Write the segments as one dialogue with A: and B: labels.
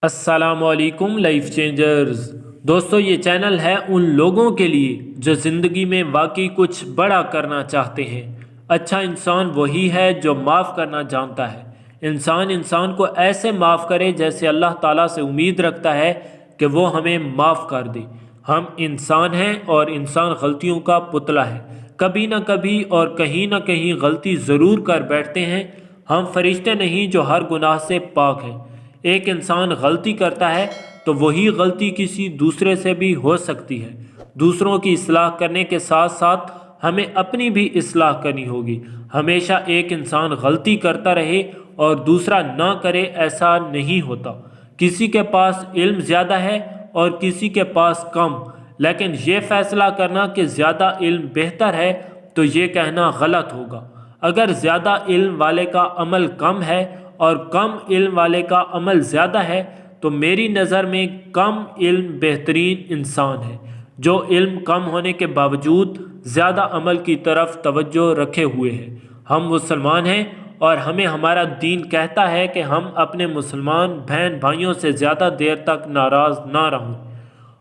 A: السلام علیکم life changers دوستو، یہ چینل ہے ان لوگوں کے لیے جو زندگی میں واقعی کچھ بڑا کرنا چاہتے ہیں۔ اچھا انسان وہی ہے جو معاف کرنا جانتا ہے۔ انسان کو ایسے معاف کرے جیسے اللہ تعالیٰ سے امید رکھتا ہے کہ وہ ہمیں معاف کر دے۔ ہم انسان ہیں اور انسان غلطیوں کا پتلا ہے۔ کبھی نہ کبھی اور کہیں نہ کہیں غلطی ضرور کر بیٹھتے ہیں۔ ہم فرشتے نہیں جو ہر گناہ سے پاک ہیں۔ ایک انسان غلطی کرتا ہے تو وہی غلطی کسی دوسرے سے بھی ہو سکتی ہے۔ دوسروں کی اصلاح کرنے کے ساتھ ساتھ ہمیں اپنی بھی اصلاح کرنی ہوگی۔ ہمیشہ ایک انسان غلطی کرتا رہے اور دوسرا نہ کرے، ایسا نہیں ہوتا۔ کسی کے پاس علم زیادہ ہے اور کسی کے پاس کم، لیکن یہ فیصلہ کرنا کہ زیادہ علم بہتر ہے تو یہ کہنا غلط ہوگا۔ اگر زیادہ علم والے کا عمل کم ہے اور کم علم والے کا عمل زیادہ ہے تو میری نظر میں کم علم بہترین انسان ہے، جو علم کم ہونے کے باوجود زیادہ عمل کی طرف توجہ رکھے ہوئے ہے۔ ہم مسلمان ہیں اور ہمیں ہمارا دین کہتا ہے کہ ہم اپنے مسلمان بہن بھائیوں سے زیادہ دیر تک ناراض نہ رہوں،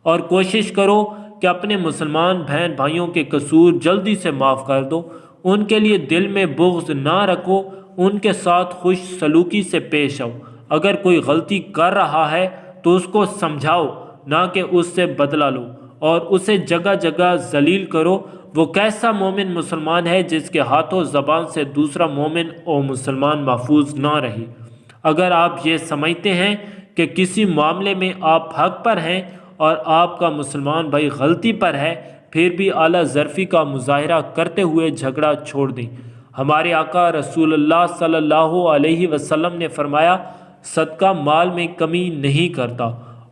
A: اور کوشش کرو کہ اپنے مسلمان بہن بھائیوں کے قصور جلدی سے معاف کر دو۔ ان کے لیے دل میں بغض نہ رکھو، ان کے ساتھ خوش سلوکی سے پیش آؤ۔ اگر کوئی غلطی کر رہا ہے تو اس کو سمجھاؤ، نہ کہ اس سے بدلہ لو اور اسے جگہ جگہ ذلیل کرو۔ وہ کیسا مومن مسلمان ہے جس کے ہاتھوں زبان سے دوسرا مومن اور مسلمان محفوظ نہ رہے۔ اگر آپ یہ سمجھتے ہیں کہ کسی معاملے میں آپ حق پر ہیں اور آپ کا مسلمان بھائی غلطی پر ہے، پھر بھی اعلیٰ ظرفی کا مظاہرہ کرتے ہوئے جھگڑا چھوڑ دیں۔ ہمارے آقا رسول اللہ صلی اللہ علیہ وسلم نے فرمایا، صدقہ مال میں کمی نہیں کرتا،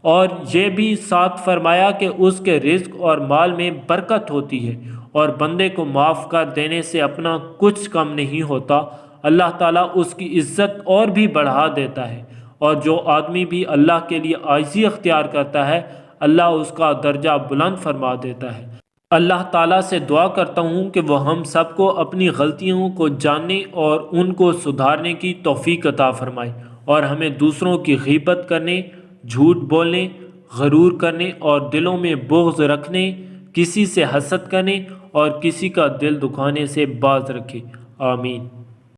A: اور یہ بھی ساتھ فرمایا کہ اس کے رزق اور مال میں برکت ہوتی ہے، اور بندے کو معاف کر دینے سے اپنا کچھ کم نہیں ہوتا، اللہ تعالیٰ اس کی عزت اور بھی بڑھا دیتا ہے، اور جو آدمی بھی اللہ کے لیے عاجزی اختیار کرتا ہے، اللہ اس کا درجہ بلند فرما دیتا ہے۔ اللہ تعالیٰ سے دعا کرتا ہوں کہ وہ ہم سب کو اپنی غلطیوں کو جاننے اور ان کو سدھارنے کی توفیق عطا فرمائے، اور ہمیں دوسروں کی غیبت کرنے، جھوٹ بولنے، غرور کرنے اور دلوں میں بغض رکھنے، کسی سے حسد کرنے اور کسی کا دل دکھانے سے باز رکھے۔ آمین۔